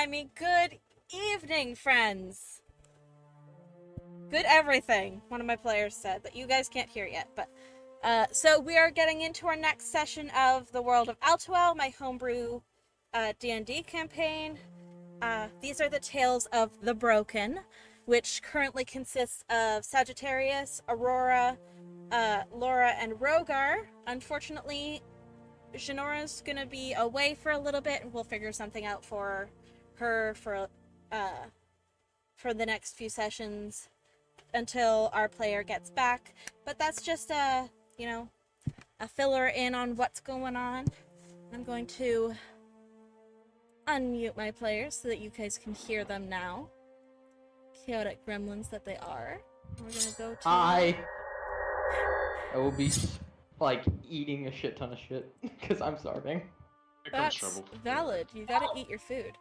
I mean good evening, friends. Good everything, one of my players said, that you guys can't hear yet, but so we are getting into our next session of the World of Altuel, my homebrew D&D campaign. These are the Tales of the Broken, which currently consists of Sagittarius, Aurora, Laura, and Rogar. Unfortunately, Janora's gonna be away for a little bit, and we'll figure something out for her for the next few sessions until our player gets back. But that's just a filler in on what's going on. I'm going to unmute my players so that you guys can hear them now. Chaotic gremlins that they are. We're gonna go to... Hi! I will be, like, eating a shit ton of shit, because I'm starving. That's valid. You gotta eat your food.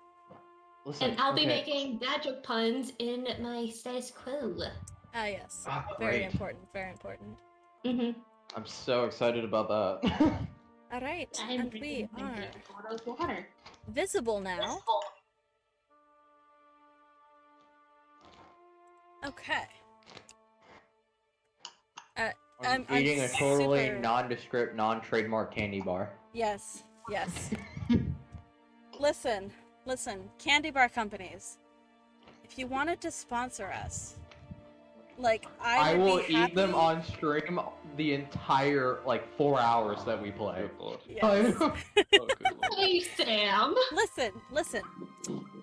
Listen, and I'll be making bad joke puns in my status quo. Ah, yes. Ah, Very great. important, very important. Mm-hmm. I'm so excited about that. Alright, I'm and we are water. visible now. Okay. I'm eating a totally super... nondescript, non-trademark candy bar. Yes, yes. Listen, candy bar companies. If you wanted to sponsor us, like, I would will be happy... eat them on stream the entire, like, 4 hours that we play. Yes. Oh, good lord. Hey, Sam. Listen.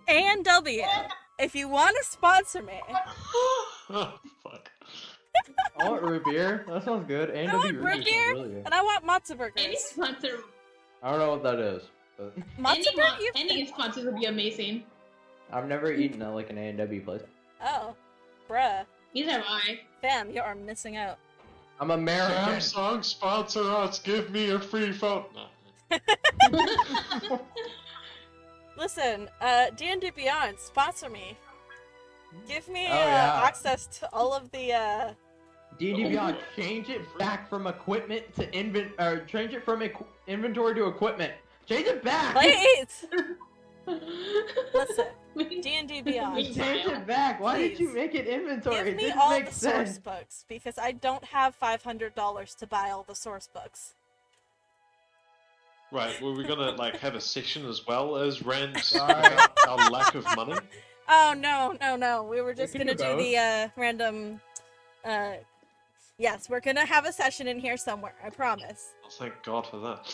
A&W, if you want to sponsor me... Oh, fuck. I want root beer. That sounds good. I want root beer, really good. and I want matzo Any burgers. sponsor, I don't know what that is, but any sponsor would be amazing. I've never eaten at, like, an A&W place. Oh, bruh. Neither have I. Fam, you are missing out. I'm American. Samsung, sponsor us, give me a free phone. No. Listen, D&D Beyond, sponsor me. Give me yeah. access to all of the D&D Beyond, change it back from equipment to change it from inventory to equipment. Change it back. Please. Listen, D&D Beyond. Change it back. Why did you make it inventory? Give me it all make the sense. source books, because I don't have $500 to buy all the source books. Right, were we gonna, like, have a session as well as rant Sorry. about our lack of money? Oh, no. We were just can gonna do do both. the random... Yes, we're gonna have a session in here somewhere, I promise. Oh, thank God for that.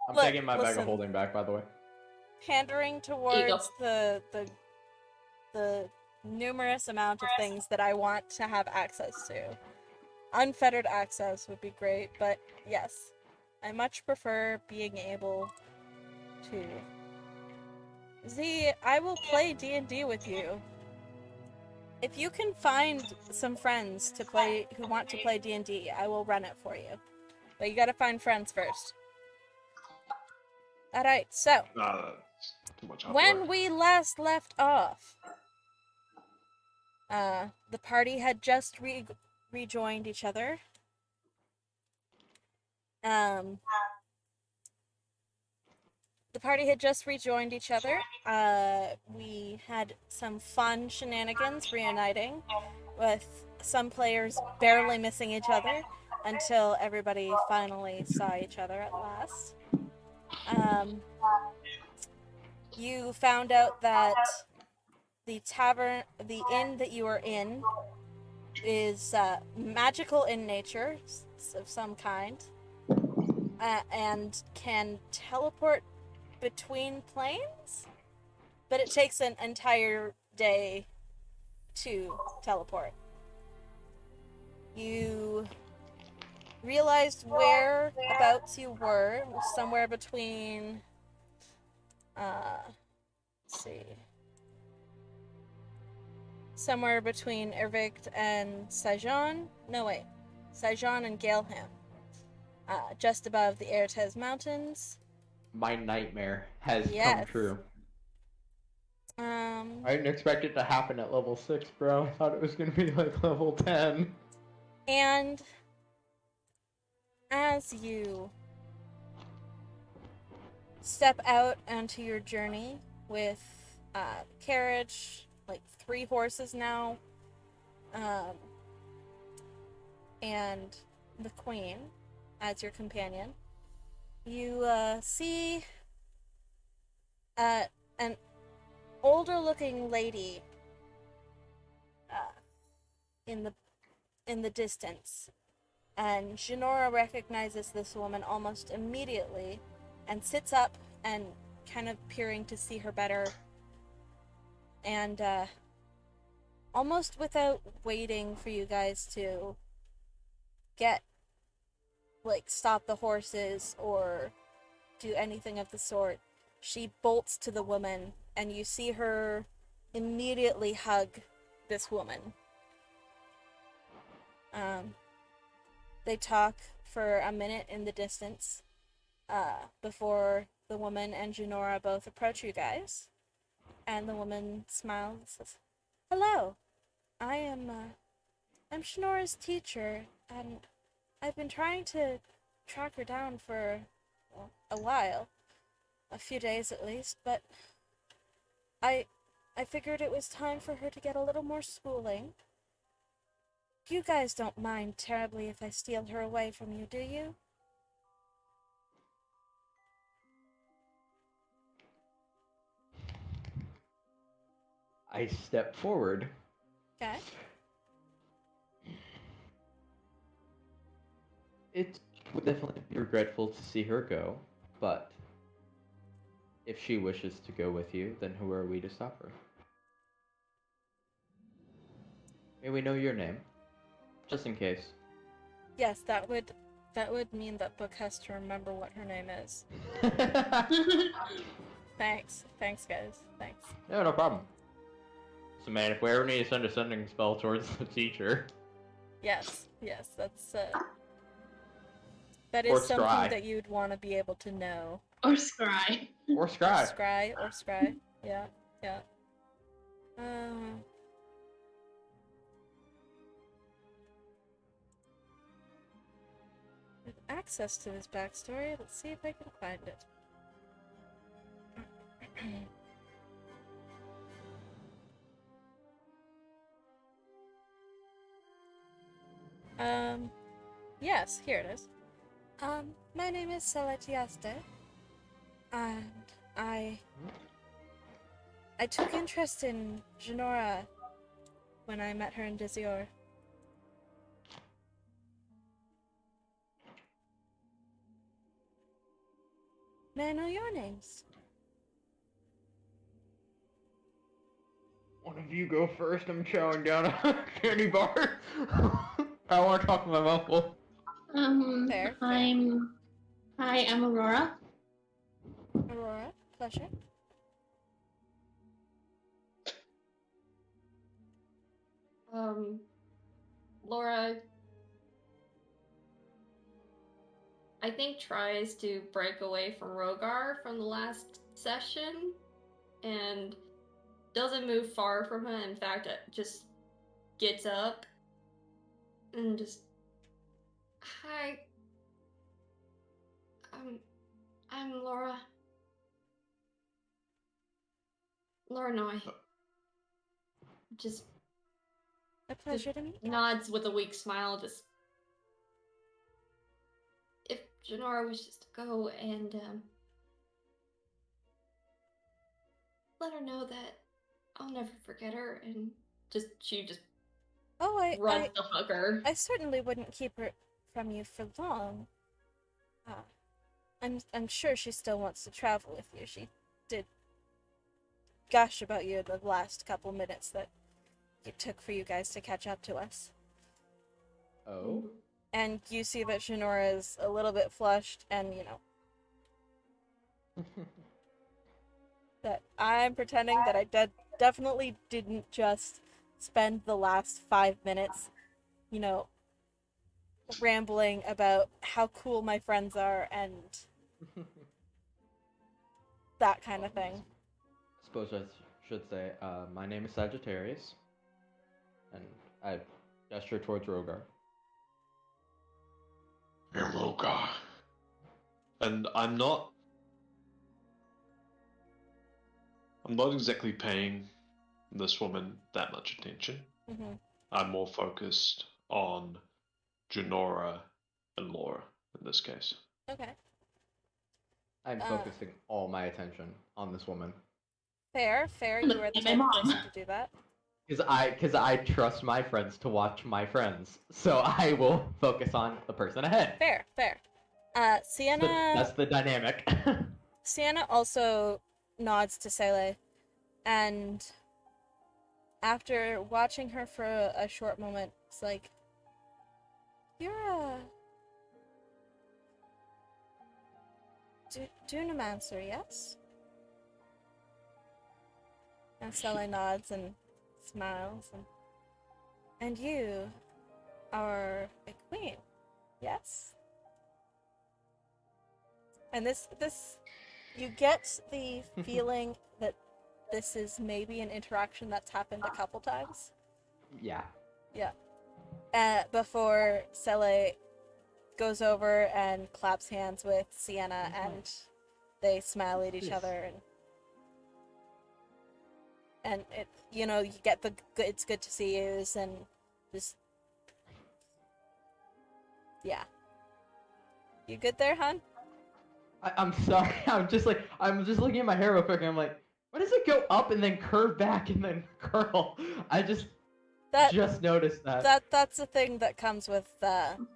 I'm Look, taking my bag listen. of holding back, by the way. Pandering towards the numerous amount of things that I want to have access to. Unfettered access would be great, but yes, I much prefer being able to... Z, I will play D&D with you. If you can find some friends to play who want to play D&D, I will run it for you. But you gotta find friends first. Alright, so... That's too much hard when work. we last left off, the party had just rejoined each other. The party had just rejoined each other. We had some fun shenanigans reuniting, with some players barely missing each other until everybody finally saw each other at last. You found out that the inn that you are in is magical in nature, of some kind, and can teleport between planes, but it takes an entire day to teleport. You realized whereabouts you were, somewhere between, let's see, somewhere between Ervict and Sajon. No, wait, Sajon and Galeham, just above the Ertez Mountains. My nightmare has come Yes. true. I didn't expect it to happen at level 6, bro. I thought it was gonna be like level 10. And as you step out onto your journey with carriage, like 3 horses now, um, and the queen as your companion. You see an older-looking lady uh, in the distance, and Jinora recognizes this woman almost immediately, and sits up and kind of peering to see her better, and almost without waiting for you guys to get stop the horses or do anything of the sort, she bolts to the woman, and you see her immediately hug this woman. They talk for a minute in the distance before the woman and Junora both approach you guys. And the woman smiles and says, "Hello, I'm Shinora's teacher, and I've been trying to track her down for a while, a few days at least, but I figured it was time for her to get a little more schooling. You guys don't mind terribly if I steal her away from you, do you?" I step forward. Okay. It would definitely be regretful to see her go, but if she wishes to go with you, then who are we to stop her? May we know your name? Just in case. Yes, that would mean that Book has to remember what her name is. Thanks, guys. Thanks. No, no problem. So, man, if we ever need to send a sending spell towards the teacher. Yes, that's that Or is something scry. that you'd want to be able to know. Or scry. Or scry. Scry. Yeah. With access to his backstory, let's see if I can find it. Yes, here it is. My name is Salatiaste, and I took interest in Jinora when I met her in Dizior. May I know your names? One of you go first. I'm chowing down a candy bar. I want to talk to my uncle. Fair. Hi, I'm Aurora. Aurora, pleasure. Laura, I think, tries to break away from Rogar from the last session and doesn't move far from him. In fact, it just gets up and just, "Hi, I'm Laura. Laura Noy." Just A pleasure to meet you. nods with a weak smile, just, "If Janora wishes to go, and let her know that I'll never forget her," and she just Oh, runs to hug her. I certainly wouldn't keep her from you for long. I'm sure she still wants to travel with you. She did gush about you the last couple minutes that it took for you guys to catch up to us. Oh? And you see that Shinora is a little bit flushed, and that I'm pretending that I definitely didn't just spend the last 5 minutes, rambling about how cool my friends are and that kind of thing. I suppose I should say, my name is Sagittarius. And I gesture towards Rogar. You're Rogar. And I'm not I'm not exactly paying this woman that much attention. Mm-hmm. I'm more focused on Janora and Laura in this case. Okay. I'm focusing all my attention on this woman. Fair. You are the And my type of mom. person to do that. Because I trust my friends to watch my friends, so I will focus on the person ahead. Fair. Sienna. That's the dynamic. Sienna also nods to Sele, and after watching her for a short moment, it's like, "You're a Dunamancer, yes?" And Sele nods and smiles, and you are a queen, yes? And this you get the feeling that this is maybe an interaction that's happened a couple times. Yeah. Before Sele goes over and claps hands with Sienna, and they smile at each other, and it, you get the it's good to see yous, and just, yeah. You good there, hun? I'm sorry. I'm just looking at my hair real quick, and I'm like, why does it go up and then curve back and then curl? I just noticed that. That's the thing that comes with Long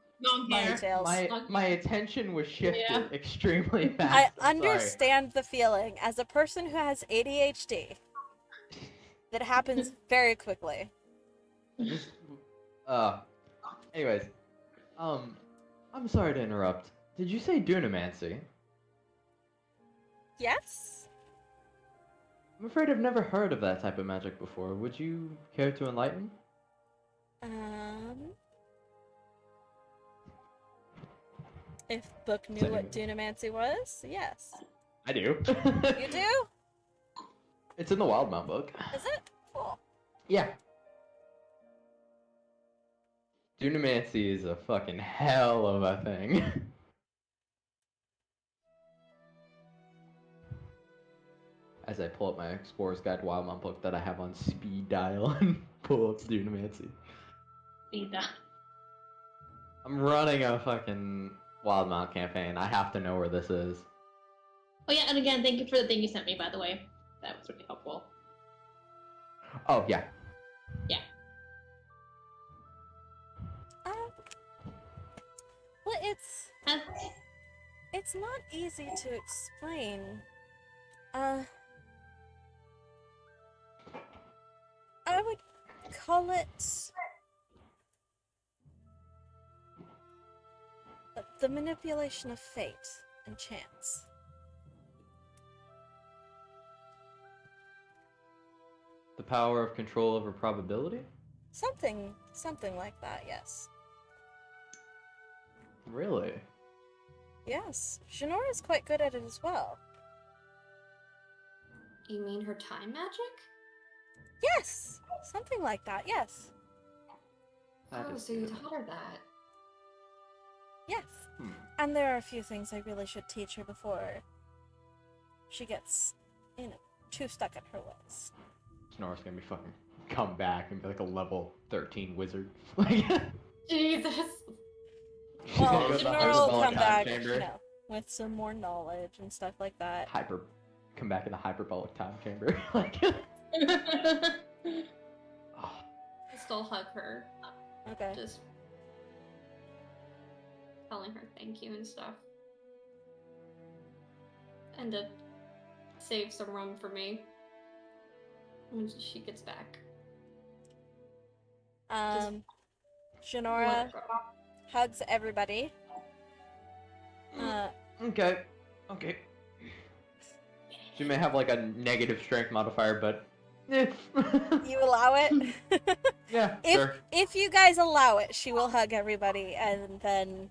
hair. details. My attention was shifted Yeah. extremely fast. I I'm sorry. understand the feeling as a person who has ADHD. That happens very quickly. Just, anyways, I'm sorry to interrupt. Did you say Dunamancy? Yes? I'm afraid I've never heard of that type of magic before. Would you care to enlighten? If Book knew what Dunamancy was, yes. I do. You do? It's in the Wildmount book. Is it? Cool. Yeah. Dunamancy is a fucking hell of a thing. As I pull up my Explorer's Guide to Wildmount book that I have on speed dial and pull up Dunamancy. I'm running a fucking Wildmount campaign. I have to know where this is. Oh yeah, and again, thank you for the thing you sent me, by the way. That was really helpful. Oh, yeah. Yeah. Well, it's not easy to explain. I would call it the manipulation of fate and chance. The power of control over probability? Something like that, yes. Really? Yes, Shinora is quite good at it as well. You mean her time magic? Yes! Something like that, yes. That Oh, is so you good. taught her that. Yes. And there are a few things I really should teach her before she gets, too stuck in her ways. Snora's gonna be fucking come back and be like a level 13 wizard. Like, Jesus. she's Well, gonna go to the Shinora will hyperbolic come time back, chamber. with some more knowledge and stuff like that. Come back in the hyperbolic time chamber. Like, oh, Still hug her. Okay. Just telling her thank you and stuff. And to save some room for me when she gets back. Shinora Let her go. hugs everybody. okay. She may have like a negative strength modifier, but You allow it? yeah, if sure. if you guys allow it, she will hug everybody, and then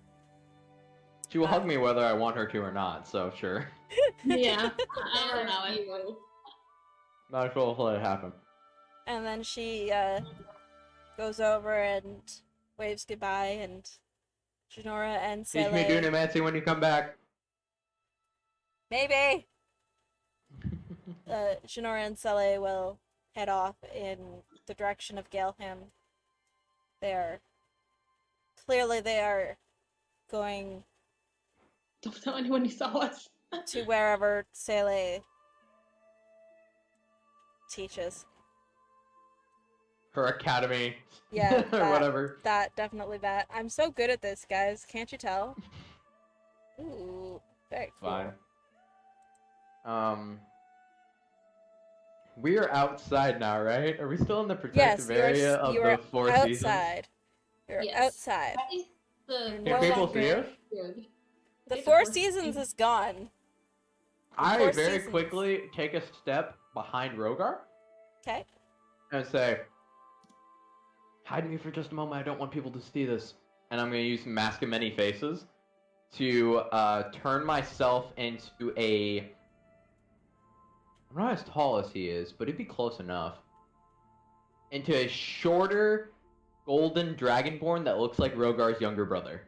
She will hug me whether I want her to or not, so sure. Yeah, I'll There allow it. you go. Might as well let it happen. and then she goes over and waves goodbye, and Shinora and Teach me Sele Dunamancy when you come back. maybe. Jinora and Sele will head off in the direction of Galeham. Clearly they are going Don't tell anyone you saw us. to wherever Sele teaches. Her academy. Yeah, or whatever. Definitely that. I'm so good at this, guys. Can't you tell? Ooh, very cool. Fine. We are outside now, right? Are we still in the protective area of the Four Seasons? Outside. You're Yes. outside. I think the Can people see us? good. The Four Seasons is gone. I very quickly take a step behind Rogar. Okay. And say, hide me for just a moment. I don't want people to see this. And I'm going to use Mask of Many Faces to turn myself into a... I'm not as tall as he is, but it'd be close enough. Into a shorter golden dragonborn that looks like Rogar's younger brother.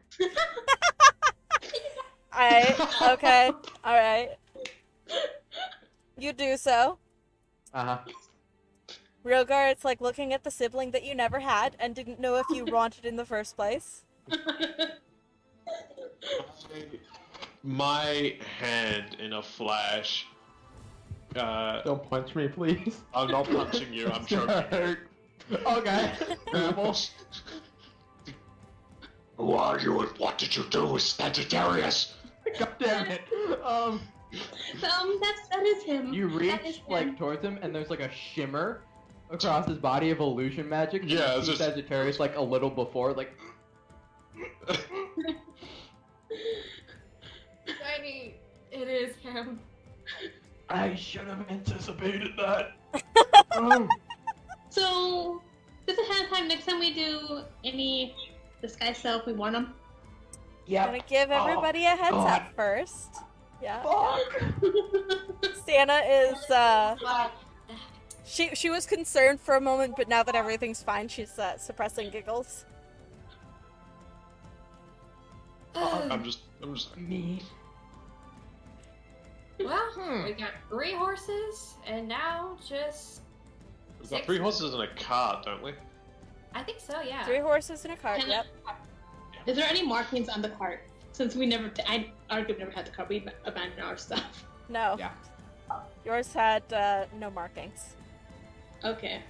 Okay. Alright. You do so. Uh-huh. Rogar, it's like looking at the sibling that you never had and didn't know if you wanted in the first place. My hand in a flash. Don't punch me, please. I'm not punching you, I'm choking you. Okay. What did you do, Sagittarius? God damn it. That is him. You reach towards him, and there's like a shimmer across his body of illusion magic. Yeah, it's just Sagittarius like a little before, like. Shiny, it is him. I should have anticipated that. So, just ahead of time, next time we do any disguise stuff, we want them. Yeah. I'm gonna give everybody a heads up first. Yeah. Fuck. Santa is she was concerned for a moment, but now that everything's fine, she's suppressing giggles. I'm just Me. Well, we got 3 horses, and now just We've got 6. 3 horses and a cart, don't we? I think so, yeah. 3 horses and a cart, yep. Is there any markings on the cart? Since we never, our group never had the cart, we abandoned our stuff. No. Yeah. Yours had no markings. Okay.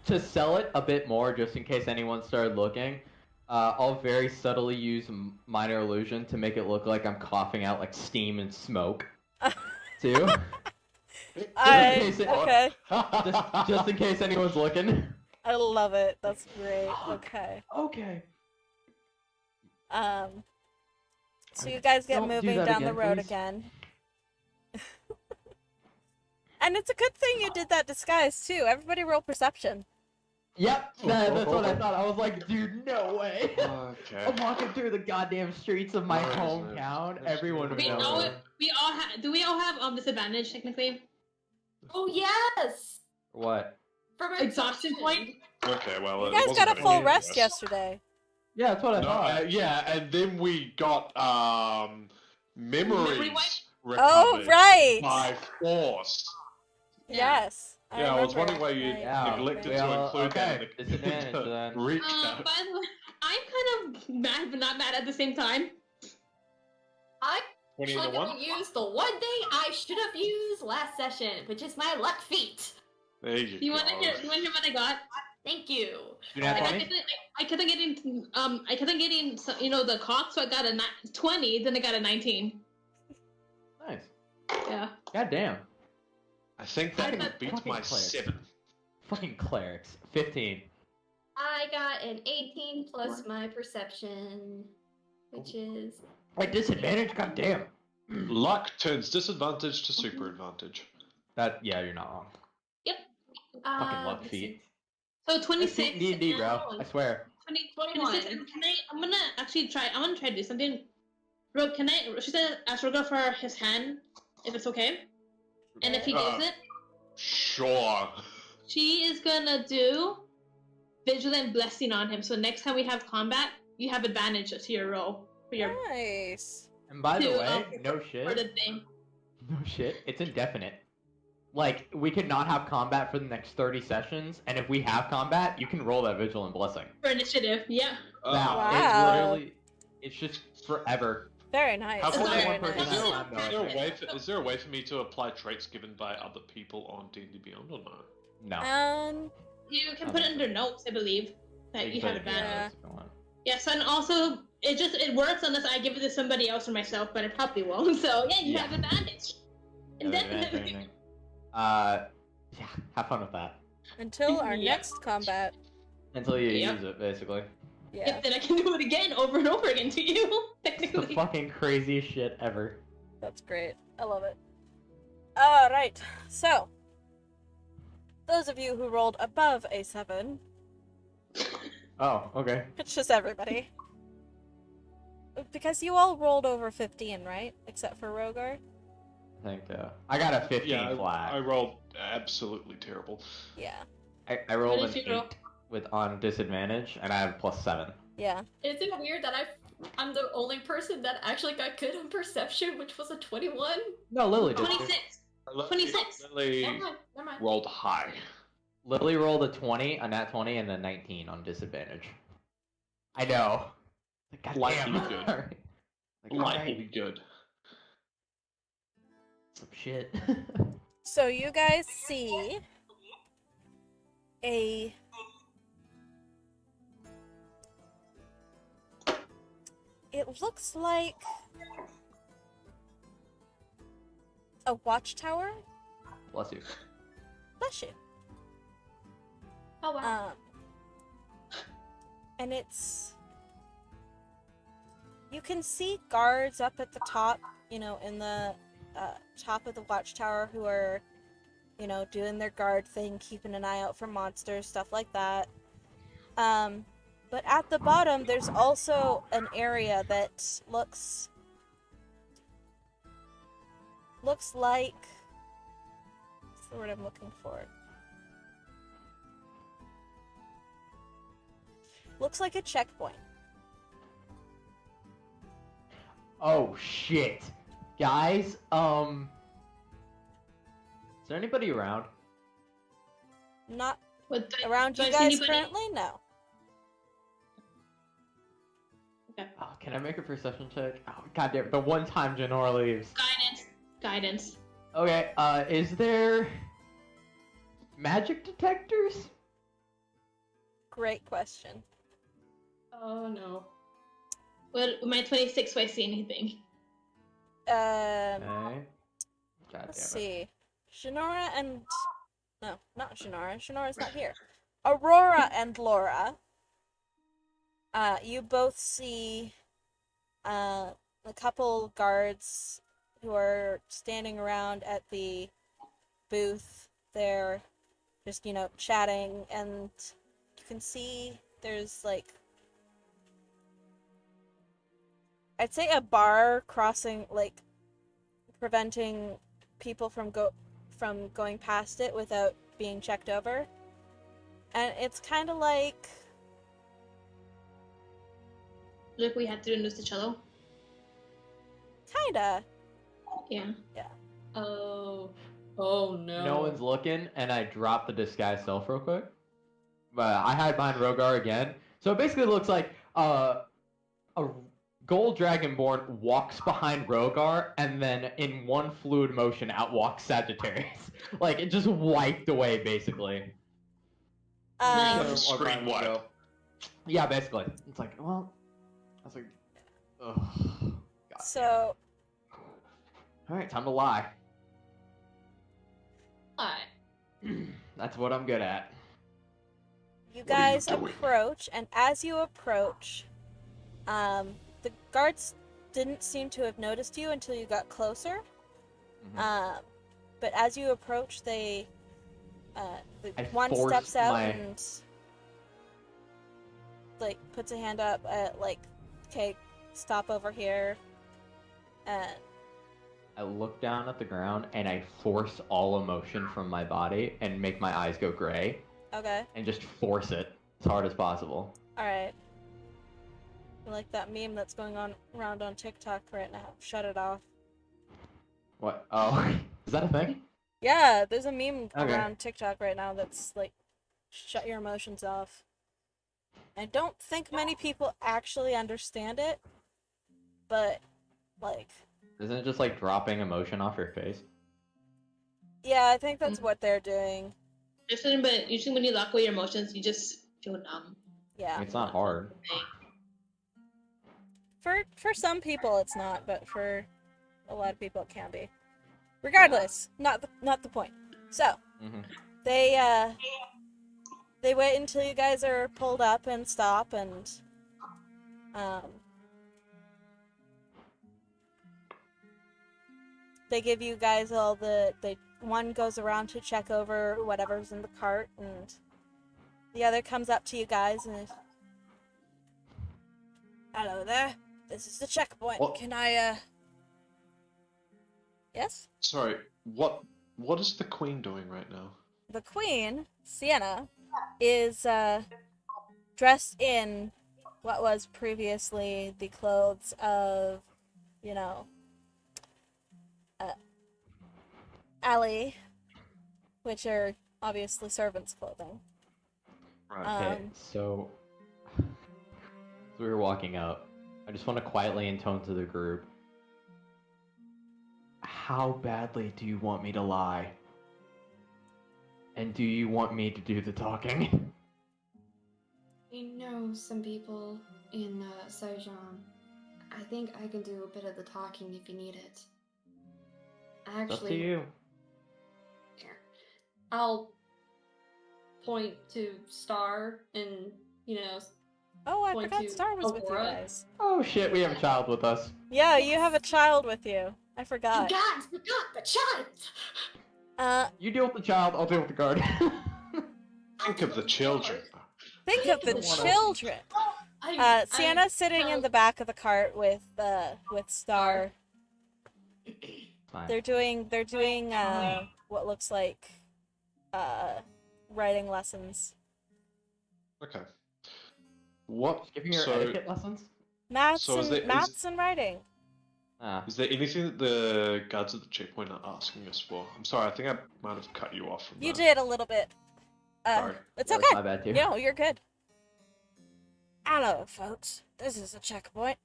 To sell it a bit more, just in case anyone started looking, I'll very subtly use minor illusion to make it look like I'm coughing out like steam and smoke. Too. Okay. Just in case anyone's looking. I love it. That's great. Okay. Okay. So you guys get Don't do moving that down the again, road please. again. And it's a good thing you did that disguise too. Everybody roll perception. Yep, that's what I thought. I was like, dude, no way. Okay. I'm walking through the goddamn streets of my hometown. Everyone would We know. all, do we all have disadvantage technically? Oh, yes! What? From Exhaustion point? Okay, well, You guys got a full rest yesterday. Yeah, that's what I thought. Yeah, and then we got memories recovered Oh, right! by force. Yes. Yeah, I was wondering why you Yeah, neglected well, to include that okay. in the Disadvantage then. recap. By the way, I'm kind of mad but not mad at the same time. I'm 20 to gonna 1? use the one thing I should have used last session, which is my luck feat. There you You go. wanna hear what I got? Thank you. You not I 20? couldn't get in, the cock, so I got a 20, then I got a 19. Nice. Yeah. God damn. I think I that thought- beats Fucking my cleric. 7. Fucking clerics. 15. I got an 18 plus my perception, which is... Like disadvantage? God damn. Luck turns disadvantage to super advantage. Yeah, you're not wrong. Fucking luck let's feat. So 26. D&D, bro. and- I swear. 21. 26, and I'm gonna actually try. I want to try to do something. Bro, she said ask Rogar for his hand, if it's okay. And if he gives it, Sure. she is gonna do Vigilant Blessing on him. So next time we have combat, you have advantage to your roll for your Nice. And by the To, way, no for shit. the thing. No shit. It's indefinite. like, we could not have combat for the next 30 sessions, and if we have combat, you can roll that Vigilant Blessing. For initiative, yeah. Now, Wow. it's literally, it's just forever. Very nice. How can I- Very one person nice. at a Is time, though, I think. is there a way for me to apply traits given by other people on D&D Beyond or no? No. You can put it under notes, I believe, that you have put it in advantage. Yeah. notes if you want. Yes, and also it works unless I give it to somebody else or myself, but it probably won't. So yeah, you Yeah. have advantage. No advantage or Indefinitely. anything. Yeah, have fun with that. Until our Yep. next combat. Until you Yep. use it, basically. Yeah. Yep, then I can do it again over and over again to you, It's the technically. fucking craziest shit ever. That's great. I love it. Alright, so. Those of you who rolled above a 7, Oh, okay. it's just everybody. Because you all rolled over 15, right? Except for Rogar? I think, I got a 15 Yeah, flat. I rolled absolutely terrible. Yeah. I rolled What an did you roll? 8 with on disadvantage, and I have +7. Yeah. Is it weird that I'm the only person that actually got good on perception, which was a 21? No, Lily did. 26. 26. Lily Never mind. rolled high. Lily rolled a 20, a nat 20, and a 19 on disadvantage. I know. God Lightly damn. good. Alright. Like, Lightly alright, good. some shit. So you guys see a it looks like a watchtower. Bless you. Bless you. Oh wow. And it's you can see guards up at the top, you know, in the top of the watchtower who are, you know, doing their guard thing, keeping an eye out for monsters, stuff like that. But at the bottom, there's also an area that looks like, what's the word I'm looking for? Looks like a checkpoint. Oh shit. Guys, is there anybody around? Not What the, around do you I see guys anybody? currently? No. Oh, can I make a perception check? Oh, goddamn, the one time Janora leaves. Guidance. Okay, is there magic detectors? Great question. Oh no. Well, with my 26, do I see anything? Okay. God Let's damn it. see. Shinora and no, not Shinora. Shinora's not here. Aurora and Laura. You both see a couple guards who are standing around at the booth. They're just, you know, chatting, and you can see there's like, I'd say a bar crossing, like preventing people from going past it without being checked over. And it's kind of like, Look, we had to do the cello. kinda. Yeah. Oh. Oh no. No one's looking, and I drop the disguise self real quick. But I hide behind Rogar again. So it basically looks like a gold dragonborn walks behind Rogar, and then in one fluid motion out walks Sagittarius. Like, it just wiped away, basically. Nice. So, Screen O'Brien wipe. will go, yeah, basically. It's like, well, I was like, ugh. So Alright, time to lie. Hi. That's what I'm good at. you What are you guys doing? approach, and as you approach, the guards didn't seem to have noticed you until you got closer. Mhm. But as you approach, the I one forced steps out my- and like puts a hand up, like, okay, stop over here. I look down at the ground and I force all emotion from my body and make my eyes go gray Okay, and just force it as hard as possible. all right. Like that meme that's going on around on TikTok right now. Shut it off. What? Oh, is that a thing? Yeah, there's a meme Okay. around TikTok right now that's like, shut your emotions off. I don't think many people actually understand it, but like, Isn't it just like dropping emotion off your face? yeah, I think that's what they're doing. But usually when you lock away your emotions, you just feel numb. Yeah. It's not hard. For some people it's not, but for a lot of people it can be. Regardless, not the point. So, Mm-hmm. they wait until you guys are pulled up and stop, and they give you guys all one goes around to check over whatever's in the cart, and the other comes up to you guys and is, hello there, this is the checkpoint. What? Can I yes? Sorry, what is the queen doing right now? The queen, Sienna, is dressed in what was previously the clothes of, Allie, which are obviously servants' clothing. Right. Okay, so as we were walking up, I just want to quietly intone to the group. How badly do you want me to lie? And do you want me to do the talking? I know some people in Saigon. I think I can do a bit of the talking if you need it. It's up to Actually, you. here. I'll point to Star and, Oh, I point forgot to Star was with you Aurora. guys. Oh shit, we have a child with us. Yeah, you have a child with you. I You forgot. guys forgot the child! You deal with the child, I'll deal with the guard. Think of the children. Think of the Don't wanna- children. Sienna's sitting in the back of the cart with Star. Fine. They're doing what looks like writing lessons. Okay. What? Just giving her So, etiquette lessons? Maths So is and there- maths and writing. Ah. is there anything that the guards at the checkpoint are asking us for? I'm sorry, I think I might have cut you off from You that. did a little bit. Sorry. It's That was okay. my bad too. No, you're good. Hello, folks. This is a checkpoint,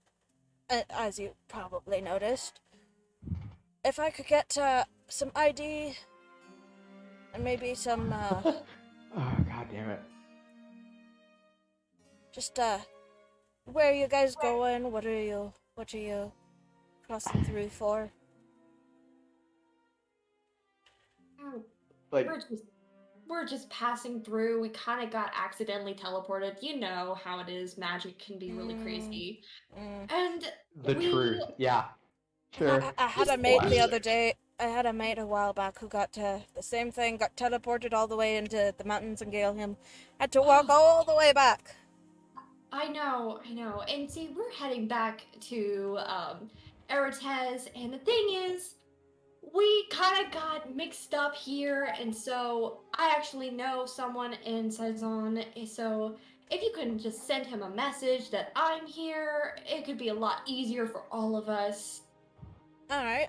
as you probably noticed. If I could get some ID and maybe some Oh, god damn it. just where are you guys going? What are you crossing through for? Like, We're just passing through. We kind of got accidentally teleported. You know how it is. Magic can be really crazy. And the truth. Yeah. Sure. I had a mate the other day. I had a mate a while back who got the same thing, got teleported all the way into the mountains in Galeham. Had to walk all the way back. I know. And see, we're heading back to Eretez, and the thing is, we kind of got mixed up here, and so I actually know someone in Saison, so if you can just send him a message that I'm here, it could be a lot easier for all of us. Alright.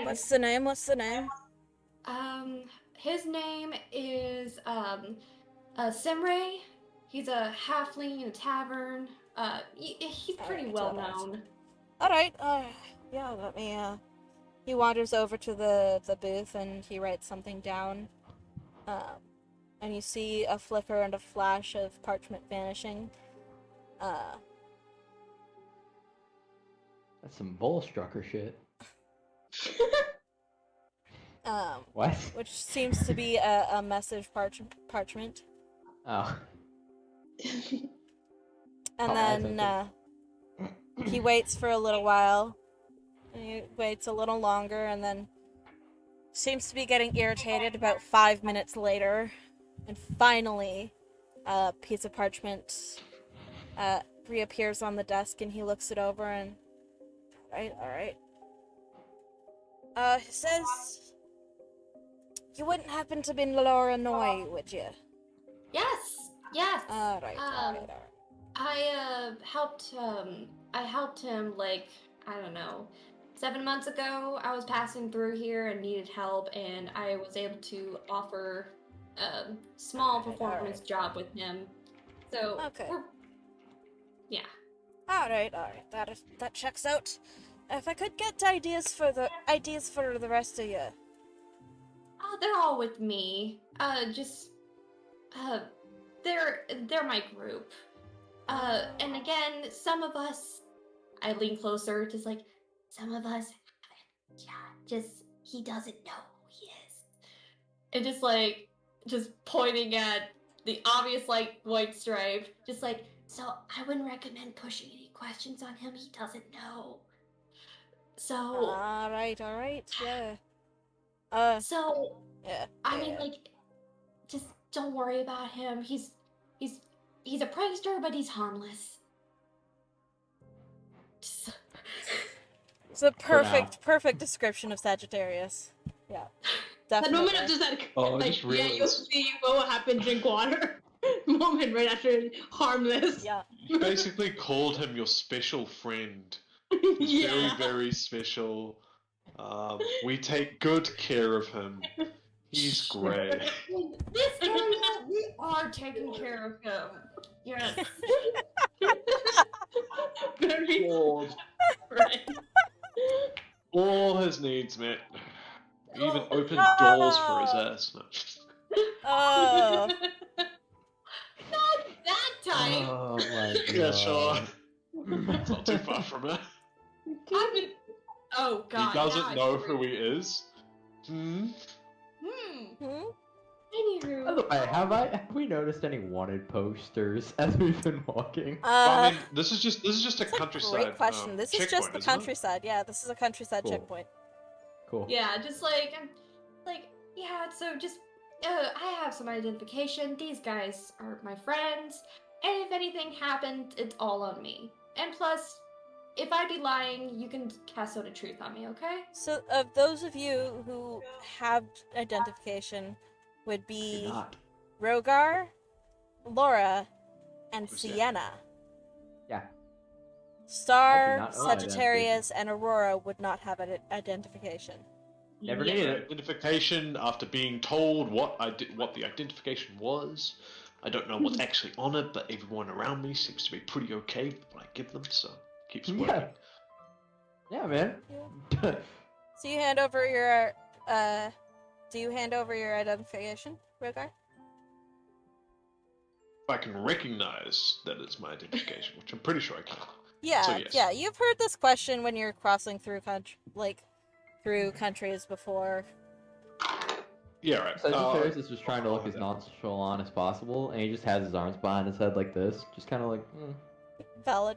What's the name? His name is, Simray. He's a halfling in a tavern. He's pretty Alright, well so that's- known. Alright, yeah, let me, he wanders over to the booth and he writes something down. And you see a flicker and a flash of parchment vanishing. That's some bullstrucker shit. What? Which seems to be a message parchment. Oh. And Oh, then, he waits for a little while. And he waits a little longer and then seems to be getting irritated about 5 minutes later. And finally, a piece of parchment reappears on the desk and he looks it over and... Alright. He says... You wouldn't happen to be Laura Noy, would you? Yes. Alright. I helped him, like, I don't know, 7 months ago, I was passing through here and needed help, and I was able to offer a small performance job with him. So, Okay. yeah. All right. That checks out. If I could get ideas for the rest of you. Oh, they're all with me. They're my group. And again, some of us, I lean closer, just like, some of us, he doesn't know who he is. And just pointing at the obvious, like, white stripe, just like, so I wouldn't recommend pushing any questions on him, he doesn't know. So. All right, yeah. So. Yeah. I mean, like, just don't worry about him. He's a prankster, but he's harmless. Just... It's a perfect description of Sagittarius. Yeah, That definitely. moment of just like, Oh, I like just yeah, you'll realized- see what will happen, drink water. Moment right after harmless. Yeah. You basically called him your special friend. He's Yeah. very, very special. We take good care of him. He's great. This area, we are taking care of him. Yes. Very All, right. all his needs met. We even Oh, opened doors for his ass. No. Oh. not that time. Oh my god. Yeah, sure. It's not too far from it. I mean, oh god. He now doesn't I know freak- who he is. Hmm? Hmm? Anywho. By the way, have we noticed any wanted posters as we've been walking? Well, I mean, this is just a that's a countryside. great question. This is just checkpoint, the isn't it? countryside. Yeah, this is a countryside Cool. checkpoint. Cool. Yeah, just yeah, so just, I have some identification. These guys are my friends, and if anything happened, it's all on me. And plus, if I be lying, you can cast Soda Truth on me, okay? So, of those of you who have identification, would Do be not. Rogar, Laura, and Who's that? Sienna. Yeah. Star, not own Sagittarius, and Aurora would not have an identification. Never Yeah. needed it. Identification after being told what the identification was. I don't know what's actually on it, but everyone around me seems to be pretty okay with what I give them, so keeps working. Yeah. Yeah, man. So you hand over your, do you hand over your identification, Rogar? If I can recognize that it's my identification, which I'm pretty sure I can. Yeah, So, yes. yeah. You've heard this question when you're crossing through through countries before. Yeah, right. Sagittarius is just trying to look as nonchalant as possible, and he just has his arms behind his head like this, just kind of like. Valid.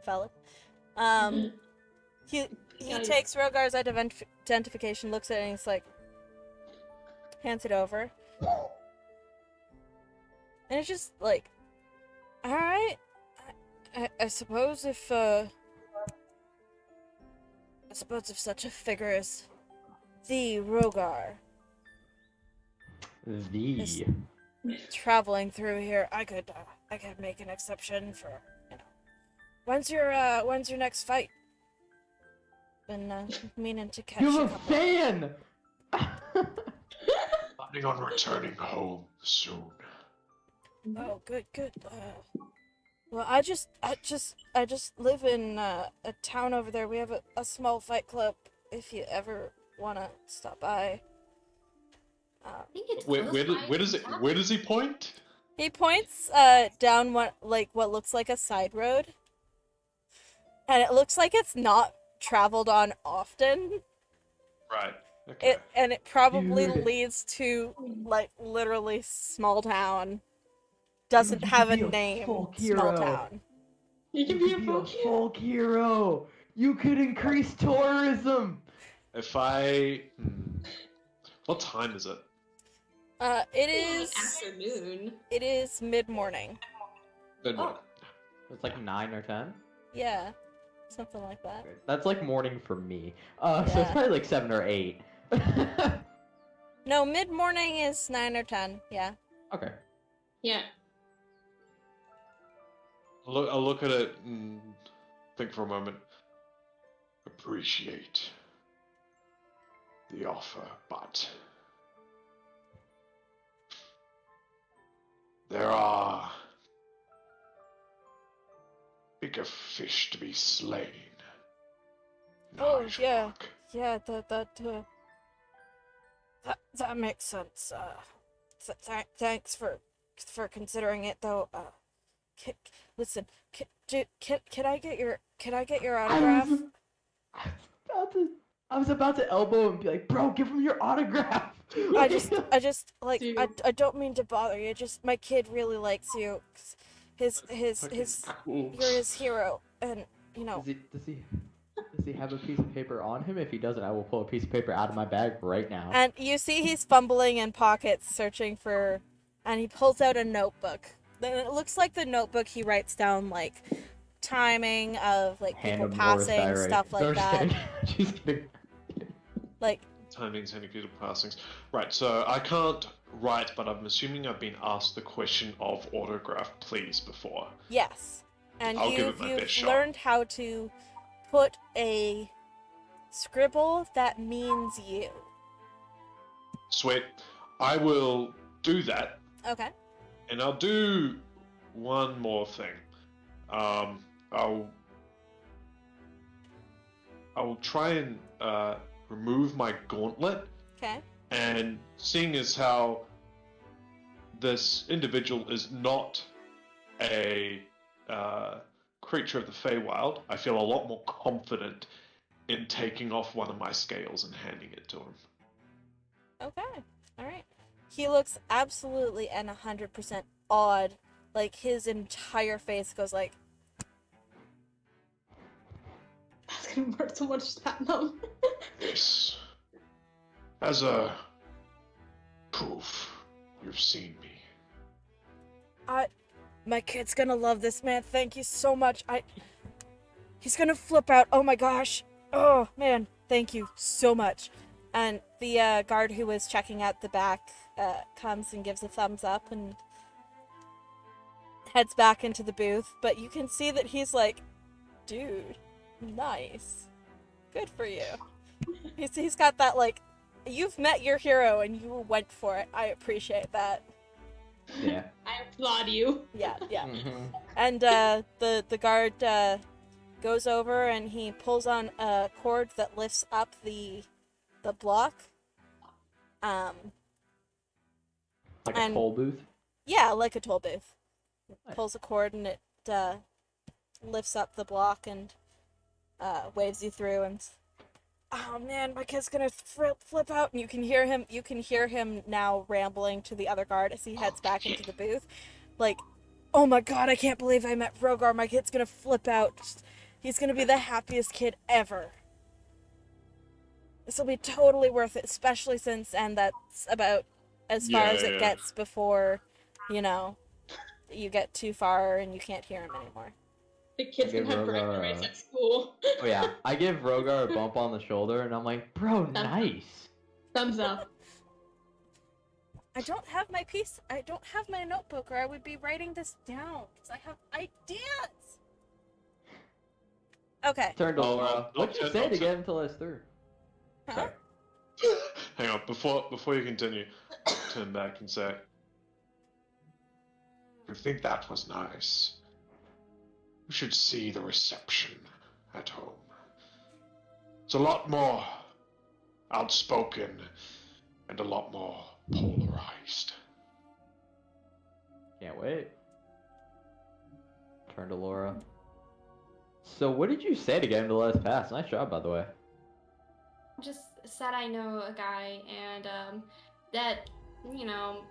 He Yeah. takes Rogar's identification, looks at it, and he's like, hands it over, and it's just like, all right. I suppose if such a figure as the Rogar The. traveling through here, I could make an exception for, you know. When's your next fight? Been meaning to catch You're a a couple. fan! Planning on returning home soon. Oh, good. Well, I just live in a town over there. We have a small fight club. If you ever wanna stop by. I think it's Where close by. where does he point? He points down what looks like a side road, and it looks like it's not traveled on often. Right. Okay. It probably Dude. leads to literally small town. Doesn't Dude, you have a could be a name. folk Small hero. town. You can be a folk hero. folk hero! You could increase tourism! If I what time is it? It is Afternoon. it is mid-morning. Then Oh. what? It's like 9 or 10? Yeah, something like that. That's like morning for me. So Yeah. it's probably like 7 or 8. No, mid-morning is 9 or 10. Yeah. Okay. Yeah. I'll look at it and think for a moment. Appreciate the offer, but there are bigger fish to be slain. Oh, Nice yeah. work. Yeah, that makes sense. Thanks for considering it, though. Listen, can I get your autograph? I was about to elbow him and be like, bro, give him your autograph. I just like Dude. I don't mean to bother you. Just my kid really likes you. His Cool. you're his hero, and you know. Does he have a piece of paper on him? If he doesn't, I will pull a piece of paper out of my bag right now. And you see he's fumbling in pockets, searching for, and he pulls out a notebook. Then it looks like the notebook he writes down like timing of like Hand people of Morris passing, diary. stuff like No, just that. kidding. She's kidding. Like Timings, any people passings. Right, so I can't write, but I'm assuming I've been asked the question of autograph, please, before. yes, and I'll give it my best you've shot. learned how to put a scribble that means you. Sweet. I will do that, Okay. and I'll do one more thing. I'll try and remove my gauntlet, Okay. and seeing as how this individual is not a creature of the Feywild, I feel a lot more confident in taking off one of my scales and handing it to him. Okay. All right. He looks absolutely and 100% awed. Like his entire face goes like, That's gonna hurt so much platinum. Yes. As a proof, you've seen me. my kid's gonna love this, man. Thank you so much. He's gonna flip out. Oh my gosh. Oh man, thank you so much. And the guard who was checking out the back comes and gives a thumbs up and heads back into the booth. But you can see that he's like, dude, nice. Good for you. He's got that like, you've met your hero and you went for it. I appreciate that. Yeah. I applaud you. Yeah. Mm-hmm. And the guard goes over and he pulls on a cord that lifts up the block. Like And- a toll booth. Yeah, like a toll booth. Nice. Pulls a cord and it lifts up the block and waves you through. And oh man, my kid's gonna flip out. And you can hear him now rambling to the other guard as he heads back into the booth, like, oh my god, I can't believe I met Rogar. My kid's gonna flip out. He's gonna be the happiest kid ever. This will be totally worth it, especially since, and that's about as far as it Yeah. gets before, you know, you get too far and you can't hear him anymore. The kids Give can have Rogar breakfast a- at school. Oh yeah. I give Rogar a bump on the shoulder and I'm like, bro, nice. Thumbs up. I don't have my notebook, or I would be writing this down, because I have ideas! Okay. Turn to I'll- Laura. I'll What'd you turn- say I'll to turn- get him to us through? Huh? Sorry. Hang on, before you continue, turn back and say, "You think that was nice? You should see the reception at home. It's a lot more outspoken and a lot more polarized." Can't wait. Turn to Laura. So what did you say to get him to let us pass? Nice job, by the way. Just said I know a guy and that, you know,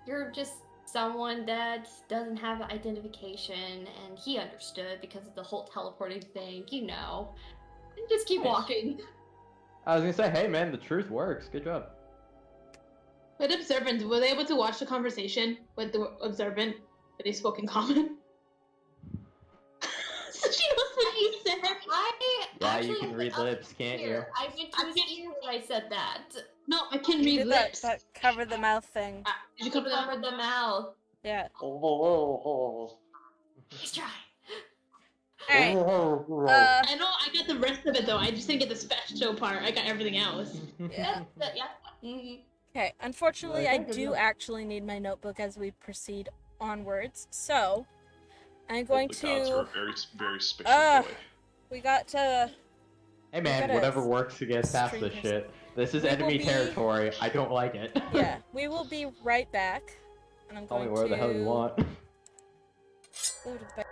you're just someone that doesn't have identification, and he understood because of the whole teleporting thing, you know. And just keep Nice. walking. I was gonna say, hey man, the truth works. Good job. With observant, were they able to watch the conversation with the observant that he spoke in common? So she knows what he said. I Yeah, actually you can went read up lips, his can't ear. you? I went to his ear when I said that. No, I can You read did lips. that cover the mouth thing. Did you Cover cover the mouth. Yeah. He's trying. Alright. I know I got the rest of it though. I just didn't get the special part. I got everything else. Yeah. Yeah. Mhm. Okay, unfortunately, I do actually need my notebook as we proceed onwards. So, I'm going The gods are to. a very, very special boy. We got to. Hey We man, gotta whatever works to get past stream this this. shit. This is We will enemy be- territory. I don't like it. Yeah, we will be right back. And I'm Tell me going where to. the hell you want. Go to bed.